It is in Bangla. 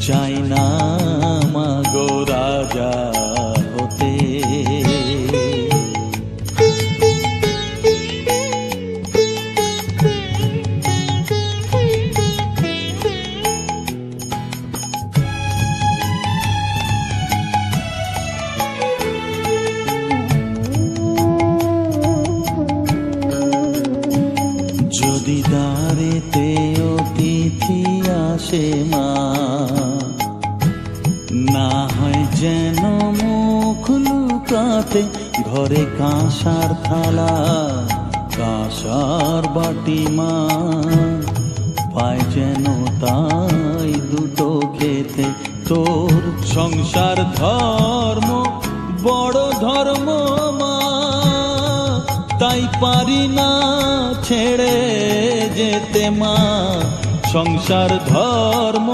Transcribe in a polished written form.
চাই না মাগো রাজা হতে। যদি দ্বারেতে অতিথি আসে মা, না হয় যেন মুখ লুকাতে ঘরে কাঁসার থালা কাঁসার বাটি মা, পায় যেন তাই দুটো খেতে। তোর সংসার ধর্ম বড় ধর্ম মা, তাই পারি না ছেড়ে যেতে মা। সংসার ধর্ম